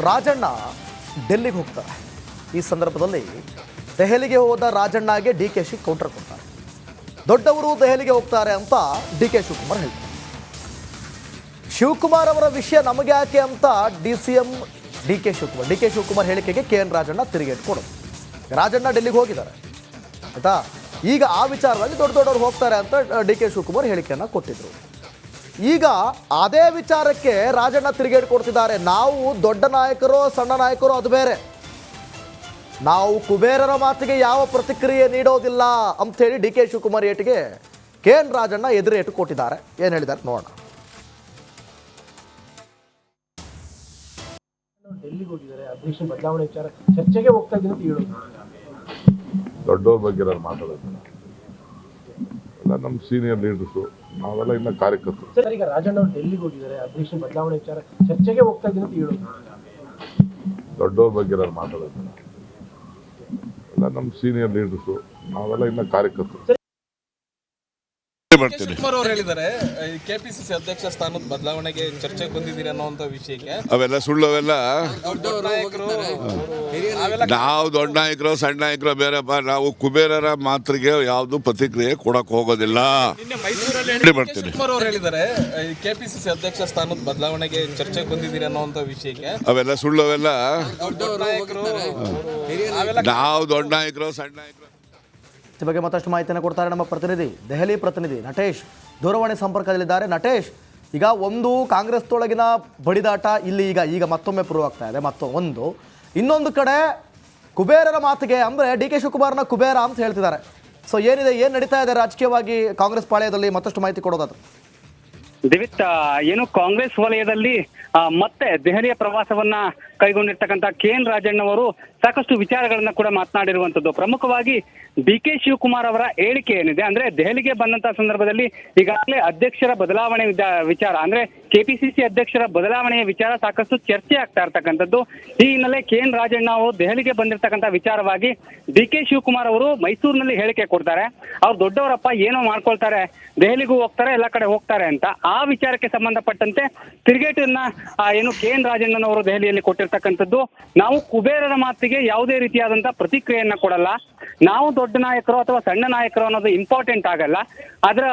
ರಾಜಣ್ಣ ಡೆಲ್ಲಿಗೆ ಹೋಗ್ತಾರೆ. ಈ ಸಂದರ್ಭದಲ್ಲಿ ದೆಹಲಿಗೆ ಹೋದ ರಾಜಣ್ಣಗೆ ಡಿ.ಕೆ.ಶಿ ಕೌಂಟರ್ ಕೊಡ್ತಾರೆ. ದೊಡ್ಡವರು ದೆಹಲಿಗೆ ಹೋಗ್ತಾರೆ ಅಂತ ಡಿ.ಕೆ. ಶಿವಕುಮಾರ್ ಹೇಳ್ತಾರೆ. ಶಿವಕುಮಾರ್ ಅವರ ವಿಷಯ ನಮಗೆ ಯಾಕೆ ಅಂತ ಡಿ.ಸಿ.ಎಂ ಡಿ.ಕೆ. ಶಿವಕುಮಾರ್ ಹೇಳಿಕೆಗೆ ಕೆ.ಎನ್. ರಾಜಣ್ಣ ತಿರುಗೇಟು ಕೊಡೋದು. ರಾಜಣ್ಣ ಡೆಲ್ಲಿಗೆ ಹೋಗಿದ್ದಾರೆ ಆಯ್ತಾ. ಈಗ ಆ ವಿಚಾರವಾಗಿ ದೊಡ್ಡವರು ಹೋಗ್ತಾರೆ ಅಂತ ಡಿ.ಕೆ. ಶಿವಕುಮಾರ್ ಹೇಳಿಕೆಯನ್ನು ಕೊಟ್ಟಿದ್ರು. ಈಗ ಅದೇ ವಿಚಾರಕ್ಕೆ ರಾಜಣ್ಣ ತಿರುಗೇಟು ಕೊಡ್ತಿದ್ದಾರೆ. ನಾವು ದೊಡ್ಡ ನಾಯಕರು ಸಣ್ಣ ನಾಯಕರು ಅದು ಬೇರೆ, ನಾವು ಕುಬೇರರ ಮಾತಿಗೆ ಯಾವ ಪ್ರತಿಕ್ರಿಯೆ ನೀಡೋದಿಲ್ಲ ಅಂಥೇಳಿ ಡಿ.ಕೆ. ಶಿವಕುಮಾರ್ ಏಟಿಗೆ ಕೆ.ಎನ್. ರಾಜಣ್ಣ ಎದುರೇಟು ಕೊಟ್ಟಿದ್ದಾರೆ. ಏನು ಹೇಳಿದ್ದಾರೆ ನೋಡೋಣ. ಡೆಲ್ಲಿಗೆ ಹೋಗಿದ್ದಾರೆ, ಅಧ್ಯಕ್ಷ ಬದಲಾವಣೆ ವಿಚಾರ ಚರ್ಚೆಗೆ ಹೋಗ್ತಾ ಇದ್ದೀನಿ ಅಂತ ಹೇಳೋದು. ದೊಡ್ಡವ್ರ ಬಗ್ಗೆ ನಾನು ಮಾತಾಡೋದು ಎಲ್ಲ ನಮ್ಮ ಸೀನಿಯರ್ ಲೀಡರ್ಸು, ನಾವೆಲ್ಲ ಇನ್ನ ಕಾರ್ಯಕರ್ತರು. ಸರ್, ಈಗ ರಾಜಣ್ಣ ಅವರು ಡೆಲ್ಲಿಗೆ ಹೋಗಿದ್ದಾರೆ, ಅಧ್ಯಕ್ಷ ಬದಲಾವಣೆ ವಿಚಾರ ಚರ್ಚೆಗೆ ಹೋಗ್ತಾ ಇದ್ದೀನಿ ಅಂತ ಹೇಳೋದು. ದೊಡ್ಡವ್ರ ಬಗ್ಗೆ ನಾನು ಮಾತಾಡೋದು ಎಲ್ಲ ನಮ್ಮ ಸೀನಿಯರ್ ಲೀಡರ್ಸು, ನಾವೆಲ್ಲ ಇನ್ನ ಕಾರ್ಯಕರ್ತರು. ಶಿವಕುಮಾರ್ ಅವರು ಹೇಳಿದ್ದಾರೆ ಕೆಪಿಸಿಸಿ ಅಧ್ಯಕ್ಷ ಸ್ಥಾನದ ಬದಲಾವಣೆಗೆ ಚರ್ಚೆಗೆ ಬಂದಿದ್ದೀರಿ ಅನ್ನೋಂಥ ವಿಷಯಕ್ಕೆ ಅವೆಲ್ಲ ಸುಳ್ಳು. ಅವೆಲ್ಲ ನಾವು ದೊಡ್ಡ ನಾಯಕರು ಸಣ್ಣ ನಾಯಕರು ಬೇರೆಪ್ಪ. ನಾವು ಕುಬೇರರ ಮಾತ್ರಿಗೆ ಯಾವ್ದು ಪ್ರತಿಕ್ರಿಯೆ ಕೊಡಕ್ ಹೋಗೋದಿಲ್ಲ. ಶಿವಕುಮಾರ್ ಅವರು ಹೇಳಿದ್ದಾರೆ ಕೆಪಿಸಿಸಿ ಅಧ್ಯಕ್ಷ ಸ್ಥಾನದ ಬದಲಾವಣೆಗೆ ಚರ್ಚೆಗೆ ಬಂದಿದ್ದೀರಿ ಅನ್ನೋಂಥ ವಿಷಯಕ್ಕೆ ಅವೆಲ್ಲ ಸುಳ್ಳು. ಅವೆಲ್ಲ ನಾವು ದೊಡ್ಡ ನಾಯಕರು ಸಣ್ಣ ನಾಯಕರು. ಈ ಬಗ್ಗೆ ಮತ್ತಷ್ಟು ಮಾಹಿತಿಯನ್ನು ಕೊಡ್ತಾರೆ ನಮ್ಮ ಪ್ರತಿನಿಧಿ, ದೆಹಲಿ ಪ್ರತಿನಿಧಿ ನಟೇಶ್ ದೂರವಾಣಿ ಸಂಪರ್ಕದಲ್ಲಿದ್ದಾರೆ. ನಟೇಶ್, ಈಗ ಒಂದು ಕಾಂಗ್ರೆಸ್ ತೊಳಗಿನ ಬಡಿದಾಟ ಇಲ್ಲಿ ಈಗ ಮತ್ತೊಮ್ಮೆ ಪ್ರೂವ್ ಆಗ್ತಾ ಇದೆ. ಇನ್ನೊಂದು ಕಡೆ ಕುಬೇರರ ಮಾತಿಗೆ ಅಂದರೆ ಡಿ.ಕೆ. ಶಿವಕುಮಾರ್ನ ಕುಬೇರ ಅಂತ ಹೇಳ್ತಿದ್ದಾರೆ. ಸೊ ಏನು ನಡೀತಾ ಇದೆ ರಾಜಕೀಯವಾಗಿ ಕಾಂಗ್ರೆಸ್ ಪಾಳ್ಯದಲ್ಲಿ? ಮತ್ತಷ್ಟು ಮಾಹಿತಿ ಕೊಡೋದಾದ್ರೆ ದಿವಿತ್, ಏನು ಕಾಂಗ್ರೆಸ್ ವಲಯದಲ್ಲಿ ಮತ್ತೆ ದೆಹಲಿಯ ಪ್ರವಾಸವನ್ನ ಕೈಗೊಂಡಿರ್ತಕ್ಕಂಥ ಕೆ.ಎನ್. ರಾಜಣ್ಣ ಅವರು ಸಾಕಷ್ಟು ವಿಚಾರಗಳನ್ನ ಕೂಡ ಮಾತನಾಡಿರುವಂತದ್ದು. ಪ್ರಮುಖವಾಗಿ ಡಿ.ಕೆ. ಶಿವಕುಮಾರ್ ಅವರ ಹೇಳಿಕೆ ಏನಿದೆ ಅಂದ್ರೆ, ದೆಹಲಿಗೆ ಬಂದಂತಹ ಸಂದರ್ಭದಲ್ಲಿ ಈಗಾಗಲೇ ಅಧ್ಯಕ್ಷರ ಬದಲಾವಣೆ ವಿಚಾರ ಅಂದ್ರೆ ಕೆಪಿಸಿಸಿ ಅಧ್ಯಕ್ಷರ ಬದಲಾವಣೆಯ ವಿಚಾರ ಸಾಕಷ್ಟು ಚರ್ಚೆ ಆಗ್ತಾ ಇರ್ತಕ್ಕಂಥದ್ದು. ಈ ಹಿನ್ನೆಲೆ ಕೆ.ಎನ್. ರಾಜಣ್ಣ ಅವರು ದೆಹಲಿಗೆ ಬಂದಿರತಕ್ಕಂಥ ವಿಚಾರವಾಗಿ ಡಿ.ಕೆ. ಶಿವಕುಮಾರ್ ಅವರು ಮೈಸೂರಿನಲ್ಲಿ ಹೇಳಿಕೆ ಕೊಡ್ತಾರೆ. ಅವ್ರು ದೊಡ್ಡವರಪ್ಪ ಏನೋ ಮಾಡ್ಕೊಳ್ತಾರೆ, ದೆಹಲಿಗೂ ಹೋಗ್ತಾರೆ, ಎಲ್ಲ ಕಡೆ ಹೋಗ್ತಾರೆ ಅಂತ. ಆ ವಿಚಾರಕ್ಕೆ ಸಂಬಂಧಪಟ್ಟಂತೆ ತಿರುಗೇಟನ್ನ ಏನು ಕೆ.ಎನ್. ರಾಜಣ್ಣನವರು ದೆಹಲಿಯಲ್ಲಿ ಕೊಟ್ಟಿರ್ತಕ್ಕಂಥದ್ದು. ನಾವು ಕುಬೇರರ ಮಾತಿಗೆ ಯಾವುದೇ ರೀತಿಯಾದಂತಹ ಪ್ರತಿಕ್ರಿಯೆಯನ್ನ ಕೊಡಲ್ಲ, ನಾವು ದೊಡ್ಡ ನಾಯಕರು ಅಥವಾ ಸಣ್ಣ ನಾಯಕರು ಅನ್ನೋದು ಇಂಪಾರ್ಟೆಂಟ್ ಆಗಲ್ಲ, ಅದರ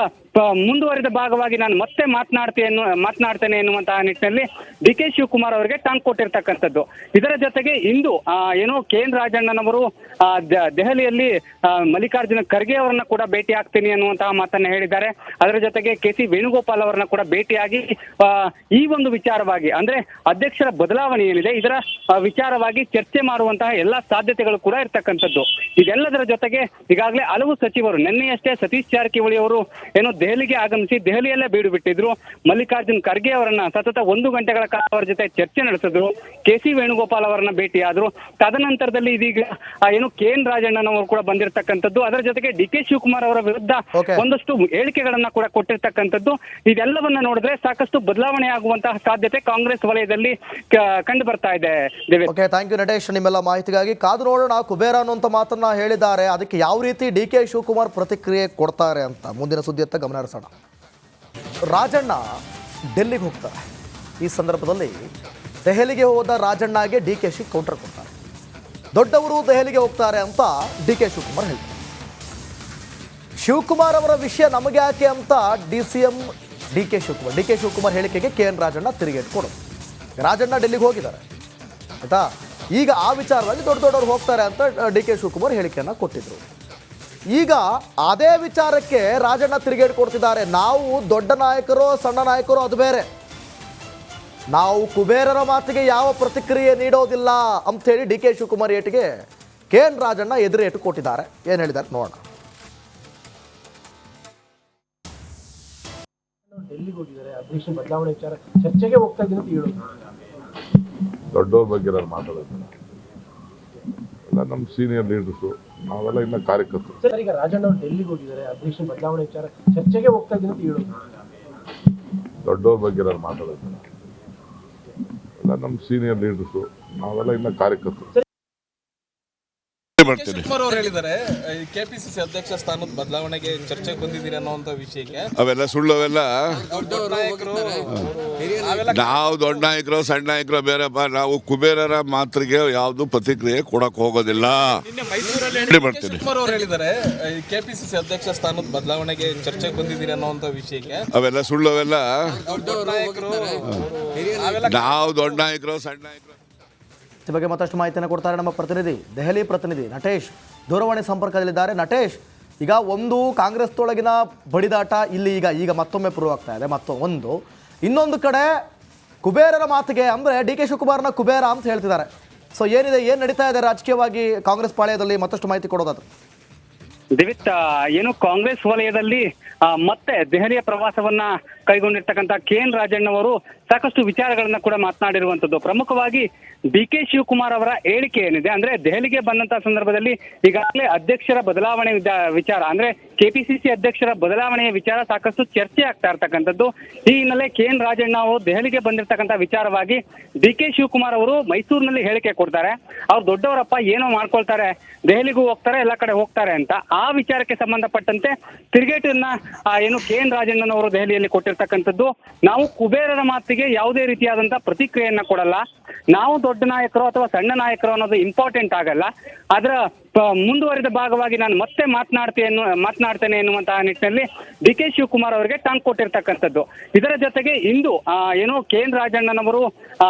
ಮುಂದುವರಿದ ಭಾಗವಾಗಿ ನಾನು ಮತ್ತೆ ಮಾತನಾಡ್ತೇನೆ ಎನ್ನುವಂತಹ ನಿಟ್ಟಿನಲ್ಲಿ ಡಿ.ಕೆ. ಶಿವಕುಮಾರ್ ಅವರಿಗೆ ಟಾಂಗ್ ಕೊಟ್ಟಿರ್ತಕ್ಕಂಥದ್ದು. ಇದರ ಜೊತೆಗೆ ಇಂದು ಏನು ಕೆ.ಎನ್. ರಾಜಣ್ಣನವರು ದೆಹಲಿಯಲ್ಲಿ ಮಲ್ಲಿಕಾರ್ಜುನ ಖರ್ಗೆ ಅವರನ್ನ ಕೂಡ ಭೇಟಿ ಆಗ್ತೀನಿ ಅನ್ನುವಂತಹ ಮಾತನ್ನ ಹೇಳಿದ್ದಾರೆ. ಅದರ ಜೊತೆಗೆ ಕೆ.ಸಿ. ವೇಣುಗೋಪಾಲ್ ಅವರನ್ನ ಕೂಡ ಭೇಟಿಯಾಗಿ ಈ ಒಂದು ವಿಚಾರವಾಗಿ ಅಂದ್ರೆ ಅಧ್ಯಕ್ಷರ ಬದಲಾವಣೆ ಏನಿದೆ ಇದರ ವಿಚಾರವಾಗಿ ಚರ್ಚೆ ಮಾಡುವಂತಹ ಎಲ್ಲಾ ಸಾಧ್ಯತೆಗಳು ಕೂಡ ಇರ್ತಕ್ಕಂಥದ್ದು. ಇದೆಲ್ಲದರ ಜೊತೆಗೆ ಈಗಾಗಲೇ ಹಲವು ಸಚಿವರು ನಿನ್ನೆಯಷ್ಟೇ ಸತೀಶ್ ಜಾರಕಿಹೊಳಿ ಅವರು ಏನು ದೆಹಲಿಗೆ ಆಗಮಿಸಿ ದೆಹಲಿಯಲ್ಲೇ ಬೀಡು ಬಿಟ್ಟಿದ್ರು. ಮಲ್ಲಿಕಾರ್ಜುನ್ ಖರ್ಗೆ ಅವರನ್ನ ಸತತ 1 ಗಂಟೆಗಳ ಕಾಲ ಅವರ ಜೊತೆ ಚರ್ಚೆ ನಡೆಸಿದ್ರು. ಕೆ.ಸಿ. ವೇಣುಗೋಪಾಲ್ ಅವರನ್ನ ಭೇಟಿಯಾದ್ರು. ತದನಂತರದಲ್ಲಿ ಇದೀಗ ಏನು ಕೆ.ಎನ್. ರಾಜಣ್ಣನವರು ಕೂಡ ಬಂದಿರತಕ್ಕಂಥದ್ದು. ಅದರ ಜೊತೆಗೆ ಡಿ.ಕೆ. ಶಿವಕುಮಾರ್ ಅವರ ವಿರುದ್ಧ ಒಂದಷ್ಟು ಹೇಳಿಕೆಗಳನ್ನ ಕೂಡ ಕೊಟ್ಟಿರ್ತಕ್ಕಂಥದ್ದು. ಇದೆಲ್ಲವನ್ನ ನೋಡಿದ್ರೆ ಸಾಕಷ್ಟು ಬದಲಾವಣೆ ಆಗುವಂತಹ ಸಾಧ್ಯತೆ ಕಾಂಗ್ರೆಸ್ ವಲಯದಲ್ಲಿ ಕಂಡು ಬರ್ತಾ ಇದೆ. ಓಕೆ, ಥ್ಯಾಂಕ್ ಯು ನಟೇಶ್, ನಿಮ್ಮೆಲ್ಲ ಮಾಹಿತಿಗಾಗಿ. ಕಾದು ನೋಡೋಣ ಕುಬೇರ ಅನ್ನುವಂಥ ಮಾತನ್ನ ಹೇಳಿದ್ದಾರೆ, ಅದಕ್ಕೆ ಯಾವ ರೀತಿ ಡಿ.ಕೆ. ಶಿವಕುಮಾರ್ ಪ್ರತಿಕ್ರಿಯೆ ಕೊಡ್ತಾರೆ ಅಂತ ಮುಂದಿನ ಸುದ್ದಿಯತ್ತ ಗಮನ ಹರಿಸೋಣ. ರಾಜಣ್ಣ ಡೆಲ್ಲಿಗೆ ಹೋಗ್ತಾರೆ. ಈ ಸಂದರ್ಭದಲ್ಲಿ ದೆಹಲಿಗೆ ಹೋದ ರಾಜಣ್ಣಗೆ ಡಿ.ಕೆ.ಶಿ ಕೌಂಟರ್ ಕೊಡ್ತಾರೆ. ದೊಡ್ಡವರು ದೆಹಲಿಗೆ ಹೋಗ್ತಾರೆ ಅಂತ ಡಿ.ಕೆ. ಶಿವಕುಮಾರ್ ಹೇಳ್ತಾರೆ. ಶಿವಕುಮಾರ್ ಅವರ ವಿಷಯ ನಮಗೆ ಯಾಕೆ ಅಂತ ಡಿ.ಸಿ.ಎಂ ಡಿ.ಕೆ. ಶಿವಕುಮಾರ್ ಹೇಳಿಕೆಗೆ ಕೆ.ಎನ್. ರಾಜಣ್ಣ ತಿರುಗೇಟು ಕೊಡೋದು. ರಾಜಣ್ಣ ಡೆಲ್ಲಿಗೆ ಹೋಗಿದ್ದಾರೆ ಆಯ್ತಾ. ಈಗ ಆ ವಿಚಾರವಾಗಿ ದೊಡ್ಡವರು ಹೋಗ್ತಾರೆ ಅಂತ ಡಿ.ಕೆ. ಶಿವಕುಮಾರ್ ಹೇಳಿಕೆಯನ್ನು ಕೊಟ್ಟಿದ್ರು. ಈಗ ಅದೇ ವಿಚಾರಕ್ಕೆ ರಾಜಣ್ಣ ತಿರುಗೇಟು ಕೊಡ್ತಿದ್ದಾರೆ. ನಾವು ದೊಡ್ಡ ನಾಯಕರು ಸಣ್ಣ ನಾಯಕರು ಅದು ಬೇರೆ, ನಾವು ಕುಬೇರರ ಮಾತಿಗೆ ಯಾವ ಪ್ರತಿಕ್ರಿಯೆ ನೀಡೋದಿಲ್ಲ ಅಂಥೇಳಿ ಡಿ.ಕೆ. ಶಿವಕುಮಾರ್ ಏಟಿಗೆ ಕೆ.ಎನ್. ರಾಜಣ್ಣ ಎದುರೇಟು ಕೊಟ್ಟಿದ್ದಾರೆ. ಏನು ಹೇಳಿದ್ದಾರೆ ನೋಡೋಣ. ಡೆಲ್ಲಿಗೆ ಹೋಗಿದ್ದಾರೆ, ಅಧ್ಯಕ್ಷ ಬದಲಾವಣೆ ವಿಚಾರ ಚರ್ಚೆಗೆ ಹೋಗ್ತಾ ಇದ್ದೀನಿ ಅಂತ ಹೇಳೋದು. ದೊಡ್ಡವ್ರ ಬಗ್ಗೆ ನಾನು ಮಾತಾಡೋದು ಎಲ್ಲ ನಮ್ಮ ಸೀನಿಯರ್ ಲೀಡರ್ಸು, ನಾವೆಲ್ಲ ಇನ್ನ ಕಾರ್ಯಕರ್ತರು. ಸರ್, ಈಗ ರಾಜಣ್ಣ ಅವರು ಡೆಲ್ಲಿಗೆ ಹೋಗಿದ್ದಾರೆ, ಅಧ್ಯಕ್ಷ ಬದಲಾವಣೆ ವಿಚಾರ ಚರ್ಚೆಗೆ ಹೋಗ್ತಾ ಇದ್ದೀನಿ ಅಂತ ಹೇಳೋದು. ದೊಡ್ಡವ್ರ ಬಗ್ಗೆ ನಾನು ಮಾತಾಡೋದು ಎಲ್ಲ ನಮ್ಮ ಸೀನಿಯರ್ ಲೀಡರ್ಸು, ನಾವೆಲ್ಲ ಇನ್ನ ಕಾರ್ಯಕರ್ತರು. ಮಾಡ್ತೀನಿ. ಶಿವಕುಮಾರ್ ಅವರು ಹೇಳಿದ್ದಾರೆ ಕೆಪಿಸಿಸಿ ಅಧ್ಯಕ್ಷ ಸ್ಥಾನದ ಬದಲಾವಣೆಗೆ ಚರ್ಚೆಗೆ ಬಂದಿದ್ದೀರಿ ಅನ್ನೋಂಥ ವಿಷಯಕ್ಕೆ ಅವೆಲ್ಲ ಸುಳ್ಳು. ಅವೆಲ್ಲ ನಾಯಕರು ನಾವು ದೊಡ್ಡ ನಾಯಕರು ಸಣ್ಣ ನಾಯಕರು ಬೇರೆಪ್ಪ. ನಾವು ಕುಬೇರರ ಮಾತಿಗೆ ಯಾವ್ದು ಪ್ರತಿಕ್ರಿಯೆ ಕೊಡಕ್ ಹೋಗೋದಿಲ್ಲ. ನಿನ್ನೆ ಮೈಸೂರಲ್ಲಿ ಮಾಡ್ತೀನಿ. ಶಿವಕುಮಾರ್ ಅವರು ಹೇಳಿದ್ದಾರೆ ಕೆಪಿಸಿಸಿ ಅಧ್ಯಕ್ಷ ಸ್ಥಾನದ ಬದಲಾವಣೆಗೆ ಚರ್ಚೆಗೆ ಬಂದಿದ್ದೀರಿ ಅನ್ನೋಂಥ ವಿಷಯಕ್ಕೆ ಅವೆಲ್ಲ ಸುಳ್ಳು. ಅವೆಲ್ಲ ನಾಯಕರು ನಾವು ದೊಡ್ಡ ನಾಯಕರು ಸಣ್ಣ ನಾಯಕರು. ಈ ಬಗ್ಗೆ ಮತ್ತಷ್ಟು ಮಾಹಿತಿಯನ್ನು ಕೊಡ್ತಾರೆ ನಮ್ಮ ಪ್ರತಿನಿಧಿ, ದೆಹಲಿ ಪ್ರತಿನಿಧಿ ನಟೇಶ್ ದೂರವಾಣಿ ಸಂಪರ್ಕದಲ್ಲಿದ್ದಾರೆ. ನಟೇಶ್, ಈಗ ಒಂದು ಕಾಂಗ್ರೆಸ್ ತೊಳಗಿನ ಬಡಿದಾಟ ಇಲ್ಲಿ ಈಗ ಮತ್ತೊಮ್ಮೆ ಪ್ರೂವ್ ಆಗ್ತಾ ಇದೆ. ಇನ್ನೊಂದು ಕಡೆ ಕುಬೇರರ ಮಾತಿಗೆ ಅಂದರೆ ಡಿ ಕೆ ಶಿವಕುಮಾರ್ನ ಕುಬೇರ ಅಂತ ಹೇಳ್ತಿದ್ದಾರೆ. ಸೊ ಏನು ನಡೀತಾ ಇದೆ ರಾಜಕೀಯವಾಗಿ ಕಾಂಗ್ರೆಸ್ ಪಾಳ್ಯದಲ್ಲಿ? ಮತ್ತಷ್ಟು ಮಾಹಿತಿ ಕೊಡೋದಾದ್ರೆ ದಿವಿತ್, ಏನು ಕಾಂಗ್ರೆಸ್ ವಲಯದಲ್ಲಿ ಮತ್ತೆ ದೆಹಲಿಯ ಪ್ರವಾಸವನ್ನ ಕೈಗೊಂಡಿರ್ತಕ್ಕಂಥ KN ರಾಜಣ್ಣವರು ಸಾಕಷ್ಟು ವಿಚಾರಗಳನ್ನ ಕೂಡ ಮಾತನಾಡಿರುವಂತದ್ದು. ಪ್ರಮುಖವಾಗಿ DK ಶಿವಕುಮಾರ್ ಅವರ ಹೇಳಿಕೆ ಏನಿದೆ ಅಂದ್ರೆ, ದೆಹಲಿಗೆ ಬಂದಂತಹ ಸಂದರ್ಭದಲ್ಲಿ ಈಗಾಗಲೇ ಅಧ್ಯಕ್ಷರ ಬದಲಾವಣೆ ವಿಚಾರ ಅಂದ್ರೆ KPCC ಅಧ್ಯಕ್ಷರ ಬದಲಾವಣೆಯ ವಿಚಾರ ಸಾಕಷ್ಟು ಚರ್ಚೆ ಆಗ್ತಾ ಇರ್ತಕ್ಕಂಥದ್ದು. ಈ ಹಿನ್ನೆಲೆ KN ರಾಜಣ್ಣ ಅವರು ದೆಹಲಿಗೆ ಬಂದಿರತಕ್ಕಂಥ ವಿಚಾರವಾಗಿ DK ಶಿವಕುಮಾರ್ ಅವರು ಮೈಸೂರಿನಲ್ಲಿ ಹೇಳಿಕೆ ಕೊಡ್ತಾರೆ. ಅವ್ರು ದೊಡ್ಡವರಪ್ಪ ಏನೋ ಮಾಡ್ಕೊಳ್ತಾರೆ, ದೆಹಲಿಗೂ ಹೋಗ್ತಾರೆ, ಎಲ್ಲ ಕಡೆ ಹೋಗ್ತಾರೆ ಅಂತ. ಆ ವಿಚಾರಕ್ಕೆ ಸಂಬಂಧಪಟ್ಟಂತೆ ತಿರುಗೇಟನ್ನ ಏನು KN ರಾಜಣ್ಣನವರು ದೆಹಲಿಯಲ್ಲಿ ಕೊಟ್ಟಿರ್ತಕ್ಕಂಥದ್ದು. ನಾವು ಕುಬೇರರ ಮಾತಿಗೆ ಯಾವುದೇ ರೀತಿಯಾದಂತಹ ಪ್ರತಿಕ್ರಿಯೆಯನ್ನ ಕೊಡಲ್ಲ, ನಾವು ದೊಡ್ಡ ನಾಯಕರು ಅಥವಾ ಸಣ್ಣ ನಾಯಕರು ಅನ್ನೋದು ಇಂಪಾರ್ಟೆಂಟ್ ಆಗಲ್ಲ, ಅದರ ಮುಂದುವರಿದ ಭಾಗವಾಗಿ ನಾನು ಮತ್ತೆ ಮಾತನಾಡ್ತೇನೆ ಎನ್ನುವಂತಹ ನಿಟ್ಟಿನಲ್ಲಿ DK ಶಿವಕುಮಾರ್ ಅವರಿಗೆ ಟಾಂಗ್ ಕೊಟ್ಟಿರ್ತಕ್ಕಂಥದ್ದು. ಇದರ ಜೊತೆಗೆ ಇಂದು ಏನು KN ರಾಜಣ್ಣನವರು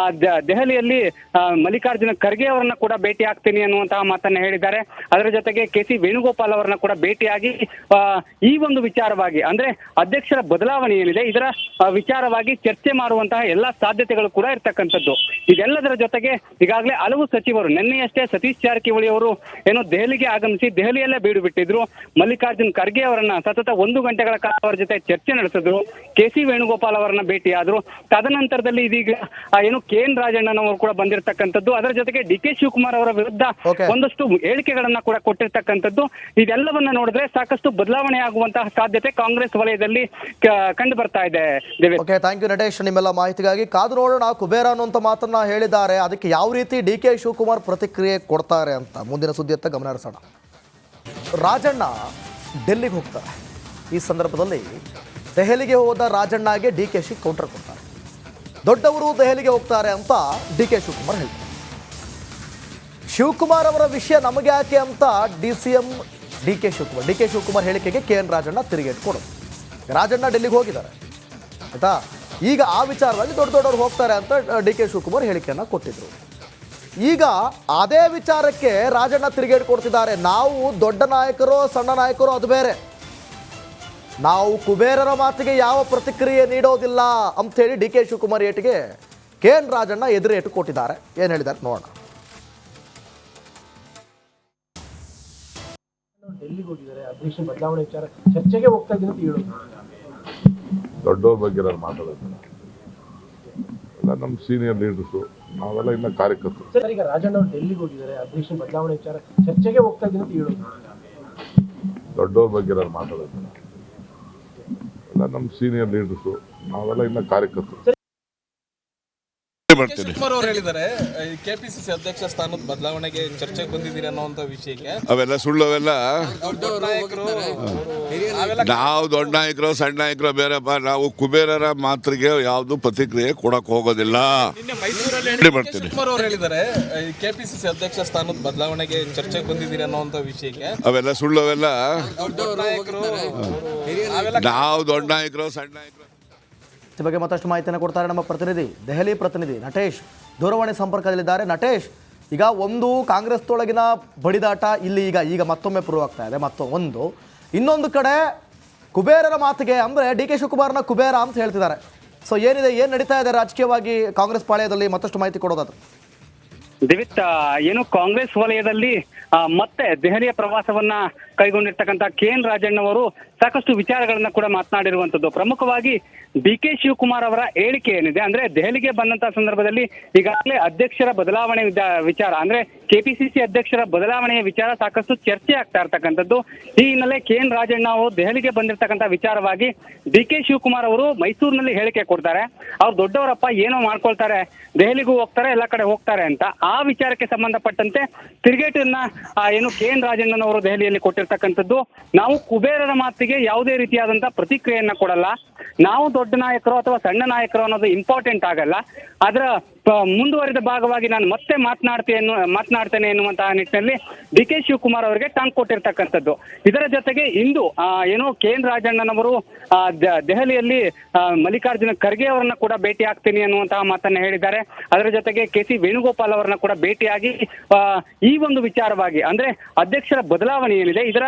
ದೆಹಲಿಯಲ್ಲಿ ಮಲ್ಲಿಕಾರ್ಜುನ ಖರ್ಗೆ ಅವರನ್ನ ಕೂಡ ಭೇಟಿ ಆಗ್ತೀನಿ ಅನ್ನುವಂತಹ ಮಾತನ್ನ ಹೇಳಿದ್ದಾರೆ. ಅದರ ಜೊತೆಗೆ KC ವೇಣುಗೋಪಾಲ್ ಅವರನ್ನ ಕೂಡ ಭೇಟಿಯಾಗಿ ಈ ಒಂದು ವಿಚಾರವಾಗಿ ಅಂದ್ರೆ ಅಧ್ಯಕ್ಷರ ಬದಲಾವಣೆ ಏನಿದೆ ಇದರ ವಿಚಾರವಾಗಿ ಚರ್ಚೆ ಮಾಡುವಂತಹ ಎಲ್ಲಾ ಸಾಧ್ಯತೆಗಳು ಕೂಡ ಇರ್ತಕ್ಕಂಥದ್ದು. ಇದೆಲ್ಲದರ ಜೊತೆಗೆ ಈಗಾಗಲೇ ಹಲವು ಸಚಿವರು ನಿನ್ನೆಯಷ್ಟೇ ಸತೀಶ್ ಜಾರಕಿಹೊಳಿ ಅವರು ಏನು ದೆಹಲಿಗೆ ಆಗಮಿಸಿ ದೆಹಲಿಯಲ್ಲೇ ಬೀಡು ಬಿಟ್ಟಿದ್ರು. ಮಲ್ಲಿಕಾರ್ಜುನ್ ಖರ್ಗೆ ಅವರನ್ನ ಸತತ 1 ಗಂಟೆಗಳ ಕಾಲ ಅವರ ಜೊತೆ ಚರ್ಚೆ ನಡೆಸಿದ್ರು. KC ವೇಣುಗೋಪಾಲ್ ಅವರನ್ನ ಭೇಟಿಯಾದ್ರು. ತದನಂತರದಲ್ಲಿ ಇದೀಗ ಏನು KN ರಾಜಣ್ಣನವರು ಕೂಡ ಬಂದಿರತಕ್ಕಂಥದ್ದು. ಅದರ ಜೊತೆಗೆ DK ಶಿವಕುಮಾರ್ ಅವರ ವಿರುದ್ಧ ಒಂದಷ್ಟು ಹೇಳಿಕೆಗಳನ್ನ ಕೂಡ ಕೊಟ್ಟಿರ್ತಕ್ಕಂಥದ್ದು. ಇದೆಲ್ಲವನ್ನ ನೋಡಿದ್ರೆ ಸಾಕಷ್ಟು ಬದಲಾವಣೆ ಆಗುವಂತಹ ಸಾಧ್ಯತೆ ಕಾಂಗ್ರೆಸ್ ವಲಯದಲ್ಲಿ ಕಂಡು ಬರ್ತಾ ಇದೆ. ಓಕೆ, ಥ್ಯಾಂಕ್ ಯು ನಟೇಶ್ ನಿಮ್ಮೆಲ್ಲ ಮಾಹಿತಿಗಾಗಿ. ಕಾದು ನೋಡೋಣ, ಕುಬೇರ ಅನ್ನುವಂಥ ಮಾತನ್ನ ಹೇಳಿದ್ದಾರೆ, ಅದಕ್ಕೆ ಯಾವ ರೀತಿ DK ಶಿವಕುಮಾರ್ ಪ್ರತಿಕ್ರಿಯೆ ಕೊಡ್ತಾರೆ ಅಂತ ಮುಂದಿನ ಸುದ್ದಿಯತ್ತ ಗಮನ ಹರಿಸೋಣ. ರಾಜಣ್ಣ ಡೆಲ್ಲಿಗೆ ಹೋಗ್ತಾರೆ. ಈ ಸಂದರ್ಭದಲ್ಲಿ ದೆಹಲಿಗೆ ಹೋದ ರಾಜಣ್ಣಗೆ DK ಕೌಂಟರ್ ಕೊಡ್ತಾರೆ. ದೊಡ್ಡವರು ದೆಹಲಿಗೆ ಹೋಗ್ತಾರೆ ಅಂತ DK ಶಿವಕುಮಾರ್ ಹೇಳ್ತಾರೆ. ಶಿವಕುಮಾರ್ ಅವರ ವಿಷಯ ನಮಗೆ ಯಾಕೆ ಅಂತ DCM DK ಶಿವಕುಮಾರ್ ಹೇಳಿಕೆಗೆ KN ರಾಜಣ್ಣ ತಿರುಗೇಟು ಕೊಡೋದು. ರಾಜಣ್ಣ ಡೆಲ್ಲಿಗೆ ಹೋಗಿದ್ದಾರೆ ಆಯ್ತಾ. ಈಗ ಆ ವಿಚಾರವಾಗಿ ದೊಡ್ಡವರು ಹೋಗ್ತಾರೆ ಅಂತ DK ಶಿವಕುಮಾರ್ ಹೇಳಿಕೆಯನ್ನು ಕೊಟ್ಟಿದ್ರು. ಈಗ ಅದೇ ವಿಚಾರಕ್ಕೆ ರಾಜಣ್ಣ ತಿರುಗೇಟು ಕೊಡ್ತಿದ್ದಾರೆ. ನಾವು ದೊಡ್ಡ ನಾಯಕರು ಸಣ್ಣ ನಾಯಕರು ಅದು ಬೇರೆ, ನಾವು ಕುಬೇರರ ಮಾತಿಗೆ ಯಾವ ಪ್ರತಿಕ್ರಿಯೆ ನೀಡೋದಿಲ್ಲ ಅಂಥೇಳಿ DK ಶಿವಕುಮಾರ್ ಏಟಿಗೆ KN ರಾಜಣ್ಣ ಎದುರೇಟು ಕೊಟ್ಟಿದ್ದಾರೆ. ಏನು ಹೇಳಿದ್ದಾರೆ ನೋಡೋಣ. ಡೆಲ್ಲಿಗೆ ಹೋಗಿದ್ದಾರೆ, ಅಧ್ಯಕ್ಷ ಬದಲಾವಣೆ ವಿಚಾರ ಚರ್ಚೆಗೆ ಹೋಗ್ತಾ ಇದ್ದೀನಿ ಅಂತ ಹೇಳೋದು. ದೊಡ್ಡವ್ರ ಬಗ್ಗೆ ನಾನು ಮಾತಾಡೋದಿಲ್ಲ. ಎಲ್ಲ ನಮ್ಮ ಸೀನಿಯರ್ ಲೀಡರ್ಸು, ನಾವೆಲ್ಲ ಇನ್ನ ಕಾರ್ಯಕರ್ತರು. ಸರ್, ಈಗ ರಾಜಣ್ಣ ಅವರು ಡೆಲ್ಲಿಗೆ ಹೋಗಿದ್ದಾರೆ, ಅಧ್ಯಕ್ಷ ಬದಲಾವಣೆ ವಿಚಾರ ಚರ್ಚೆಗೆ ಹೋಗ್ತಾ ಇದ್ದೀನಿ ಅಂತ ಹೇಳೋದು. ದೊಡ್ಡವ್ರ ಬಗ್ಗೆ ನಾನು ಮಾತಾಡೋದಿಲ್ಲ. ಎಲ್ಲ ನಮ್ಮ ಸೀನಿಯರ್ ಲೀಡರ್ಸು, ನಾವೆಲ್ಲ ಇನ್ನ ಕಾರ್ಯಕರ್ತರು. ಶಿವಕುಮಾರ್ ಅವರು ಹೇಳಿದ್ದಾರೆ KPCC ಅಧ್ಯಕ್ಷ ಸ್ಥಾನದ ಬದಲಾವಣೆಗೆ ಚರ್ಚೆಗೆ ಬಂದಿದ್ದೀರಿ ಅನ್ನೋಂಥ ವಿಷಯಕ್ಕೆ ಅವೆಲ್ಲ ಸುಳ್ಳು. ಅವೆಲ್ಲ ನಾಯಕರು ನಾವು ದೊಡ್ಡ ನಾಯಕರು ಸಣ್ಣ ನಾಯಕರು ಬೇರೆಪ್ಪ. ನಾವು ಕುಬೇರರ ಮಾತಿಗೆ ಯಾವ್ದು ಪ್ರತಿಕ್ರಿಯೆ ಕೊಡಕ್ ಹೋಗೋದಿಲ್ಲ. ನಿನ್ನೆ ಮೈಸೂರಲ್ಲಿ ಮಾಡ್ತೀನಿ. ಶಿವಕುಮಾರ್ ಅವರು ಹೇಳಿದ್ದಾರೆ KPCC ಅಧ್ಯಕ್ಷ ಸ್ಥಾನದ ಬದಲಾವಣೆಗೆ ಚರ್ಚೆಗೆ ಬಂದಿದ್ದೀರಿ ಅನ್ನೋಂಥ ವಿಷಯಕ್ಕೆ ಅವೆಲ್ಲ ಸುಳ್ಳು. ಅವೆಲ್ಲ ನಾಯಕರು ನಾವು ದೊಡ್ಡ ನಾಯಕರು ಸಣ್ಣ ನಾಯಕರು. ಈ ಬಗ್ಗೆ ಮತ್ತಷ್ಟು ಮಾಹಿತಿಯನ್ನು ಕೊಡ್ತಾರೆ ನಮ್ಮ ಪ್ರತಿನಿಧಿ, ದೆಹಲಿ ಪ್ರತಿನಿಧಿ ನಟೇಶ್ ದೂರವಾಣಿ ಸಂಪರ್ಕದಲ್ಲಿದ್ದಾರೆ. ನಟೇಶ್, ಈಗ ಒಂದು ಕಾಂಗ್ರೆಸ್ ತೊಳಗಿನ ಬಡಿದಾಟ ಇಲ್ಲಿ ಈಗ ಮತ್ತೊಮ್ಮೆ ಪ್ರೂವ್ ಆಗ್ತಾ ಇದೆ. ಇನ್ನೊಂದು ಕಡೆ ಕುಬೇರರ ಮಾತಿಗೆ ಅಂದರೆ DK ಶಿವಕುಮಾರ್ನ ಕುಬೇರ ಅಂತ ಹೇಳ್ತಿದ್ದಾರೆ. ಸೊ ಏನು ನಡೀತಾ ಇದೆ ರಾಜಕೀಯವಾಗಿ ಕಾಂಗ್ರೆಸ್ ಪಾಳ್ಯದಲ್ಲಿ? ಮತ್ತಷ್ಟು ಮಾಹಿತಿ ಕೊಡೋದಾದ್ರೆ ದಿವಿತ್, ಏನು ಕಾಂಗ್ರೆಸ್ ವಲಯದಲ್ಲಿ ಮತ್ತೆ ದೆಹಲಿಯ ಪ್ರವಾಸವನ್ನ ಕೈಗೊಂಡಿರ್ತಕ್ಕಂಥ KN ರಾಜಣ್ಣವರು ಸಾಕಷ್ಟು ವಿಚಾರಗಳನ್ನ ಕೂಡ ಮಾತನಾಡಿರುವಂತದ್ದು. ಪ್ರಮುಖವಾಗಿ DK ಶಿವಕುಮಾರ್ ಅವರ ಹೇಳಿಕೆ ಏನಿದೆ ಅಂದ್ರೆ ದೆಹಲಿಗೆ ಬಂದಂತಹ ಸಂದರ್ಭದಲ್ಲಿ ಈಗಾಗಲೇ ಅಧ್ಯಕ್ಷರ ಬದಲಾವಣೆ ವಿಚಾರ ಅಂದ್ರೆ KPCC ಅಧ್ಯಕ್ಷರ ಬದಲಾವಣೆಯ ವಿಚಾರ ಸಾಕಷ್ಟು ಚರ್ಚೆ ಆಗ್ತಾ ಇರ್ತಕ್ಕಂಥದ್ದು. ಈ ಹಿನ್ನೆಲೆ KN ರಾಜಣ್ಣ ಅವರು ದೆಹಲಿಗೆ ಬಂದಿರತಕ್ಕಂಥ ವಿಚಾರವಾಗಿ DK ಶಿವಕುಮಾರ್ ಅವರು ಮೈಸೂರಿನಲ್ಲಿ ಹೇಳಿಕೆ ಕೊಡ್ತಾರೆ. ಅವ್ರು ದೊಡ್ಡವರಪ್ಪ ಏನೋ ಮಾಡ್ಕೊಳ್ತಾರೆ, ದೆಹಲಿಗೂ ಹೋಗ್ತಾರೆ, ಎಲ್ಲ ಕಡೆ ಹೋಗ್ತಾರೆ ಅಂತ. ಆ ವಿಚಾರಕ್ಕೆ ಸಂಬಂಧಪಟ್ಟಂತೆ ತಿರುಗೇಟನ್ನ ಏನು KN ರಾಜಣ್ಣನವರು ದೆಹಲಿಯಲ್ಲಿ ಕೊಟ್ಟಿರ್ತಕ್ಕಂಥದ್ದು. ನಾವು ಕುಬೇರರ ಮಾತಿಗೆ ಯಾವುದೇ ರೀತಿಯಾದಂತಹ ಪ್ರತಿಕ್ರಿಯೆಯನ್ನ ಕೊಡಲ್ಲ, ನಾವು ದೊಡ್ಡ ನಾಯಕರು ಅಥವಾ ಸಣ್ಣ ನಾಯಕರು ಅನ್ನೋದು ಇಂಪಾರ್ಟೆಂಟ್ ಆಗಲ್ಲ, ಅದರ ಮುಂದುವರಿದ ಭಾಗವಾಗಿ ನಾನು ಮತ್ತೆ ಮಾತನಾಡ್ತೇನೆ ಎನ್ನುವಂತಹ ನಿಟ್ಟಿನಲ್ಲಿ DK ಶಿವಕುಮಾರ್ ಅವರಿಗೆ ಟಾಂಗ್ ಕೊಟ್ಟಿರ್ತಕ್ಕಂಥದ್ದು. ಇದರ ಜೊತೆಗೆ ಇಂದು ಏನು KN ರಾಜಣ್ಣನವರು ದೆಹಲಿಯಲ್ಲಿ ಮಲ್ಲಿಕಾರ್ಜುನ ಖರ್ಗೆ ಅವರನ್ನ ಕೂಡ ಭೇಟಿ ಆಗ್ತೀನಿ ಅನ್ನುವಂತಹ ಮಾತನ್ನ ಹೇಳಿದ್ದಾರೆ. ಅದರ ಜೊತೆಗೆ KC ವೇಣುಗೋಪಾಲ್ ಅವರನ್ನ ಕೂಡ ಭೇಟಿಯಾಗಿ ಈ ಒಂದು ವಿಚಾರವಾಗಿ ಅಂದ್ರೆ ಅಧ್ಯಕ್ಷರ ಬದಲಾವಣೆ ಏನಿದೆ ಇದರ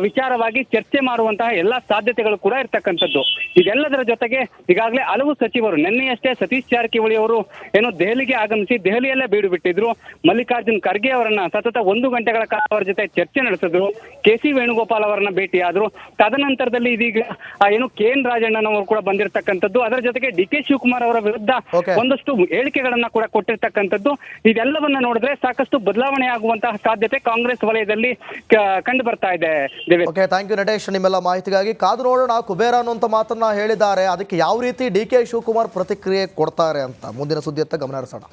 ವಿಚಾರವಾಗಿ ಚರ್ಚೆ ಮಾಡುವಂತಹ ಎಲ್ಲಾ ಸಾಧ್ಯತೆಗಳು ಕೂಡ ಇರ್ತಕ್ಕಂಥದ್ದು. ಇದೆಲ್ಲದರ ಜೊತೆಗೆ ಈಗಾಗಲೇ ಹಲವು ಸಚಿವರು ನಿನ್ನೆಯಷ್ಟೇ ಸತೀಶ್ ಜಾರಕಿಹೊಳಿ ಅವರು ಏನು ದೆಹಲಿಗೆ ಆಗಮಿಸಿ ದೆಹಲಿಯಲ್ಲೇ ಬೀಡು ಬಿಟ್ಟಿದ್ರು. ಮಲ್ಲಿಕಾರ್ಜುನ್ ಖರ್ಗೆ ಅವರನ್ನ ಸತತ 1 ಗಂಟೆಗಳ ಕಾಲ ಅವರ ಜೊತೆ ಚರ್ಚೆ ನಡೆಸಿದ್ರು. KC ವೇಣುಗೋಪಾಲ್ ಅವರನ್ನ ಭೇಟಿಯಾದ್ರು. ತದನಂತರದಲ್ಲಿ ಇದೀಗ ಏನು KN ರಾಜಣ್ಣನವರು ಕೂಡ ಬಂದಿರತಕ್ಕಂಥದ್ದು. ಅದರ ಜೊತೆಗೆ DK ಶಿವಕುಮಾರ್ ಅವರ ವಿರುದ್ಧ ಒಂದಷ್ಟು ಹೇಳಿಕೆಗಳನ್ನ ಕೂಡ ಕೊಟ್ಟಿರ್ತಕ್ಕಂಥದ್ದು. ಇದೆಲ್ಲವನ್ನ ನೋಡಿದ್ರೆ ಸಾಕಷ್ಟು ಬದಲಾವಣೆ ಆಗುವಂತಹ ಸಾಧ್ಯತೆ ಕಾಂಗ್ರೆಸ್ ವಲಯದಲ್ಲಿ ಕಂಡು ಬರ್ತಾ ಇದೆ. ಓಕೆ, ಥ್ಯಾಂಕ್ ಯು ನಟೇಶ್ ನಿಮ್ಮೆಲ್ಲ ಮಾಹಿತಿಗಾಗಿ. ಕಾದು ನೋಡೋಣ, ಕುಬೇರ ಅನ್ನುವಂಥ ಮಾತನ್ನ ಹೇಳಿದ್ದಾರೆ, ಅದಕ್ಕೆ ಯಾವ ರೀತಿ DK ಶಿವಕುಮಾರ್ ಪ್ರತಿಕ್ರಿಯೆ ಕೊಡ್ತಾರೆ ಅಂತ ಮುಂದಿನ ಸುದ್ದಿಯತ್ತ ಗಮನ ಹರಿಸೋಣ.